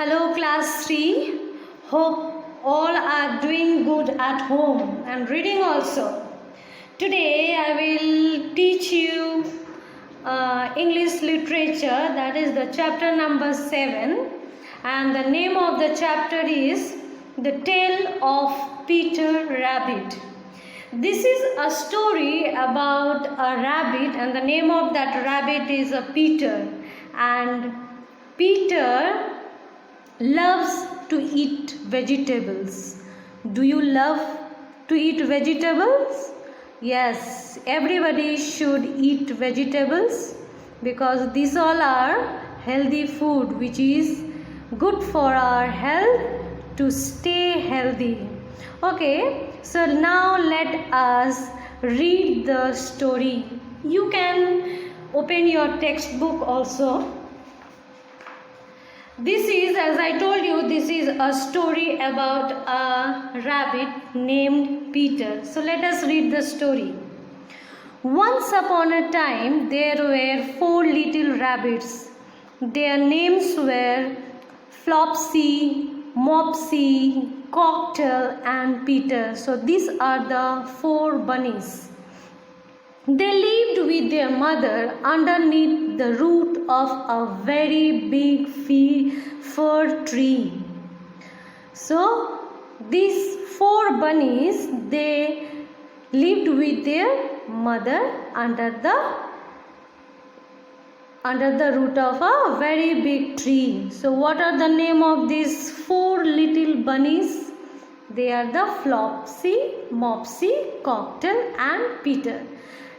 Hello class 3. Hope all are doing good at home and reading also. Today I will teach you English literature, that is the chapter number 7, and the name of the chapter is The Tale of Peter Rabbit. This is a story about a rabbit and the name of that rabbit is Peter, and Peter loves to eat vegetables. Do you love to eat vegetables? Yes, everybody should eat vegetables because these all are healthy food which is good for our health to stay healthy. Okay, so now let us read the story. You can open your textbook also. This is, as I told you, this is a story about a rabbit named Peter. So let us read the story. Once upon a time, there were 4 little rabbits. Their names were Flopsy, Mopsy, Cocktail and Peter. So these are the 4 bunnies. They lived with their mother underneath the root of a very big fir tree. So these 4 bunnies, they lived with their mother under the root of a very big tree. So what are the name of these 4 little bunnies? They are the Flopsy, Mopsy, Cocktail and Peter.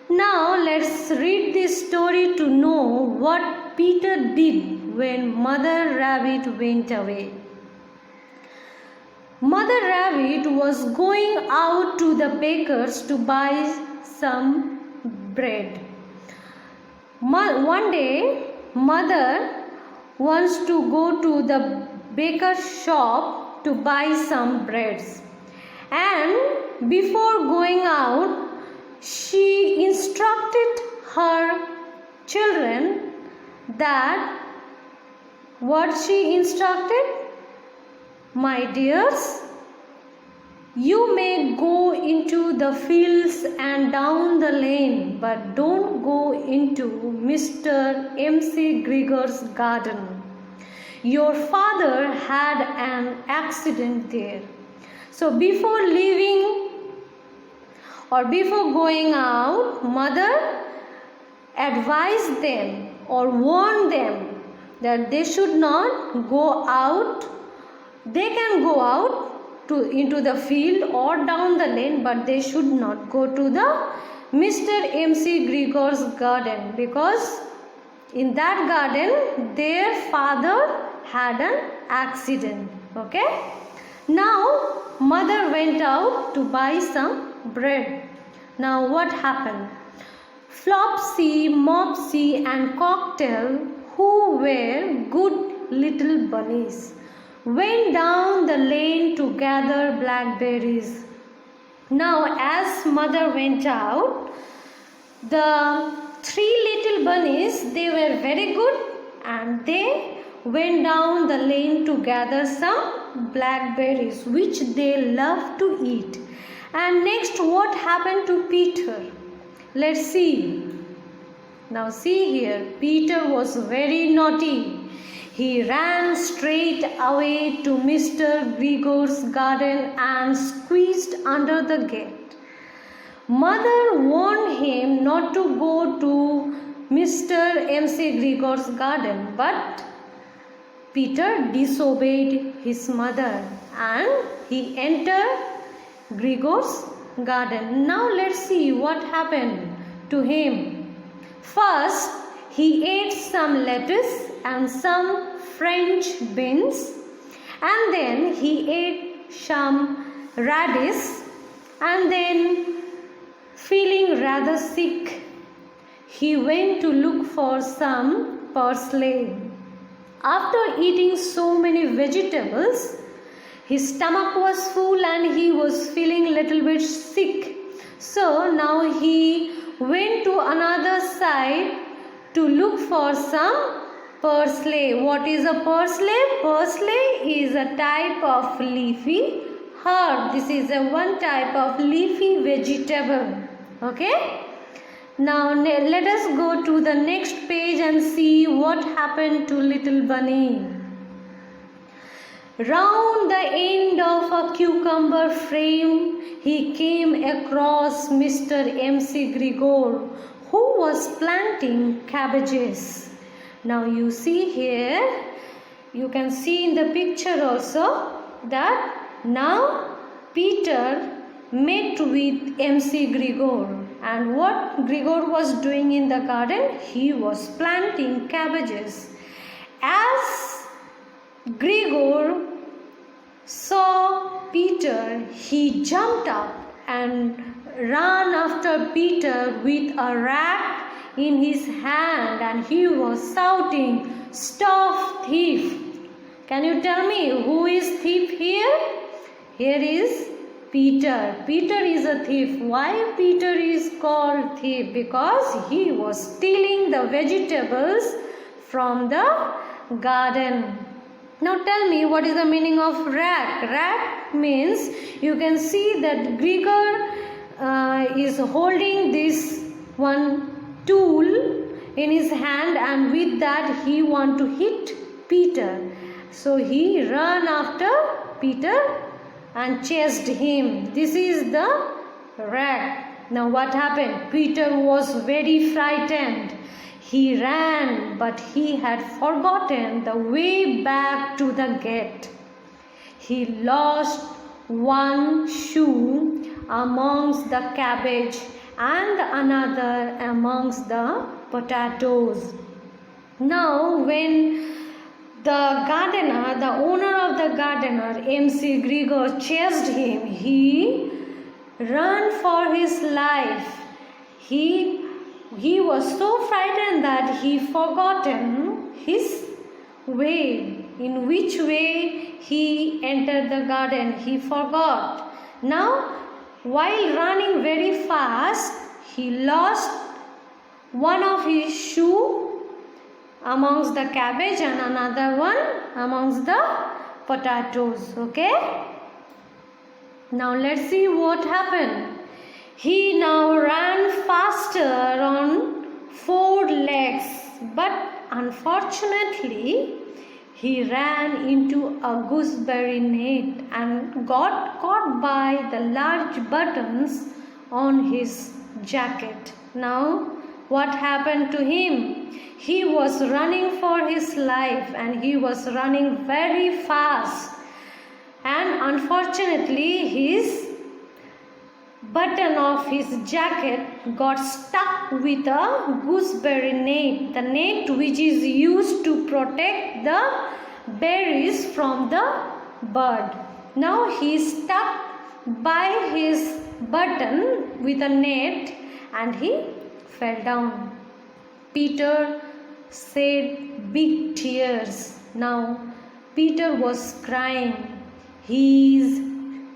Now let's read this story to know what Peter did when Mother Rabbit went away. Mother Rabbit was going out to the baker's to buy some bread. One day, Mother wants to go to the baker's shop to buy some breads. And before going out, she instructed her children that what she instructed? My dears, you may go into the fields and down the lane, but don't go into Mr. M.C. Gregor's garden. Your father had an accident there. So before leaving or before going out, Mother advised them or warned them that they should not go out. They can go out into the field or down the lane, but they should not go to the Mr. M.C. Gregor's garden because in that garden their father had an accident. Okay? Now Mother went out to buy some bread. Now what happened? Flopsy, Mopsy and Cocktail, who were good little bunnies, went down the lane to gather blackberries. Now as Mother went out, the 3 little bunnies, they were very good and they went down the lane to gather some blackberries which they love to eat. And next, what happened to Peter? Let's see. Now see here, Peter was very naughty. He ran straight away to Mr. Gregor's garden and squeezed under the gate. Mother warned him not to go to Mr. M.C. Gregor's garden, but Peter disobeyed his mother and he entered Gregor's garden. Now let's see what happened to him. First, he ate some lettuce and some French beans, and then he ate some radish, and then feeling rather sick, he went to look for some parsley. After eating so many vegetables, his stomach was full and he was feeling a little bit sick. So now he went to another side to look for some Pursley. What is a pursley? Pursley is a type of leafy herb. This is a one type of leafy vegetable. Okay. Now let us go to the next page and see what happened to little bunny. Round the end of a cucumber frame, he came across Mr. M.C. Grigor, who was planting cabbages. Now you see here, you can see in the picture also that now Peter met with M.C. Grigor. And what Grigor was doing in the garden? He was planting cabbages. As Grigor saw Peter, he jumped up and ran after Peter with a rag in his hand, and he was shouting, "Stop, thief!" Can you tell me who is thief here? Here is Peter. Peter is a thief. Why Peter is called thief? Because he was stealing the vegetables from the garden. Now tell me, what is the meaning of rag? Rag means, you can see that Grigor is holding this one tool in his hand, and with that he want to hit Peter. So he ran after Peter and chased him. This is the rag. Now what happened? Peter was very frightened. He ran, but he had forgotten the way back to the gate. He lost one shoe amongst the cabbage and another amongst the potatoes. Now when the gardener, the owner of the gardener, M.C. Grigor, chased him, he ran for his life. He was so frightened that he forgotten his way, in which way he entered the garden. He forgot. Now, while running very fast, he lost one of his shoe amongst the cabbage and another one amongst the potatoes. Okay? Now let's see what happened. He now ran faster on 4 legs, but unfortunately he ran into a gooseberry net and got caught by the large buttons on his jacket. Now what happened to him? He was running for his life, and he was running very fast, and unfortunately his button of his jacket got stuck with a gooseberry net, the net which is used to protect the berries from the bird. Now he stuck by his button with a net and he fell down. Peter shed big tears. Now Peter was crying. His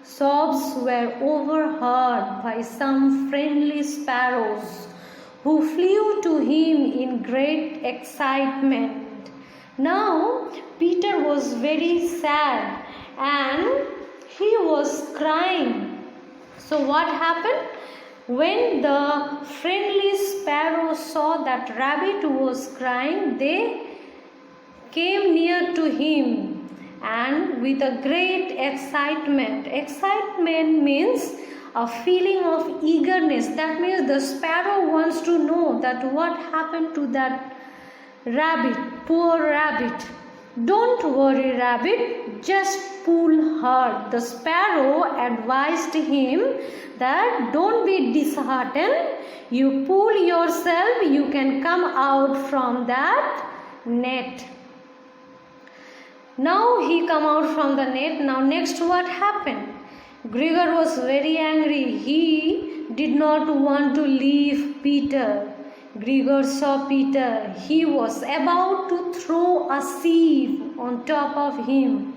sobs were overheard by some friendly sparrows who flew to him in great excitement. Now Peter was very sad and he was crying. So what happened? When the friendly sparrows saw that rabbit was crying, they came near to him, and with a great excitement. Excitement means a feeling of eagerness. That means the sparrow wants to know that what happened to that rabbit, poor rabbit. Don't worry, rabbit, just pull hard. The sparrow advised him that don't be disheartened. You pull yourself, you can come out from that net. Now he come out from the net. Now next what happened? Grigor was very angry. He did not want to leave Peter. Grigor saw Peter. He was about to throw a sieve on top of him.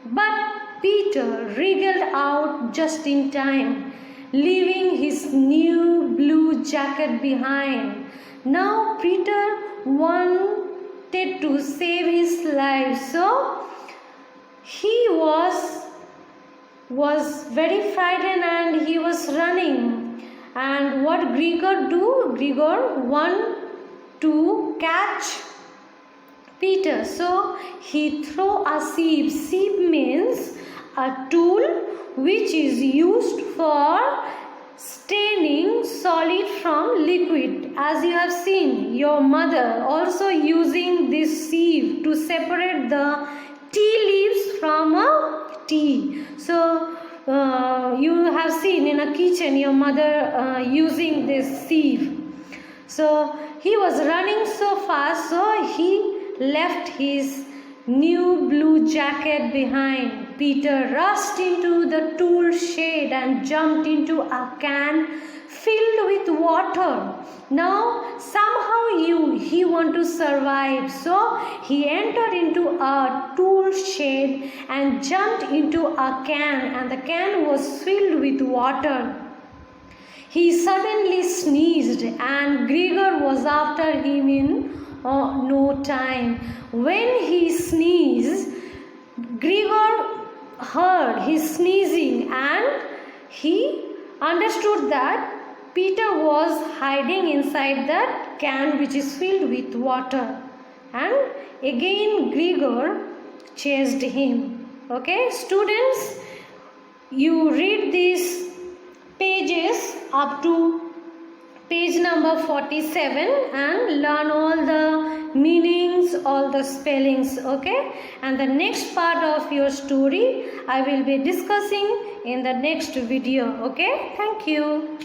But Peter wriggled out just in time, leaving his new blue jacket behind. Now Peter to save his life. So he was very frightened and he was running. And what Grigor do? Grigor want to catch Peter. So he throw a sieve. Sieve means a tool which is used for staining solid from liquid. As you have seen, your mother also using this sieve to separate the tea leaves from a tea. So you have seen in a kitchen your mother using this sieve. So he was running so fast, so he left his new blue jacket behind. Peter rushed into the tool shed and jumped into a can filled with water. Now somehow he want to survive, so he entered into a tool shed and jumped into a can, and the can was filled with water. He suddenly sneezed and Grigor was after him in no time. When he sneezed, Grigor heard his sneezing and he understood that Peter was hiding inside that can which is filled with water. And again Grigor chased him. Okay, students, you read these pages up to page number 47 and learn all the meanings, all the spellings. Okay, and the next part of your story I will be discussing in the next video. Okay, thank you.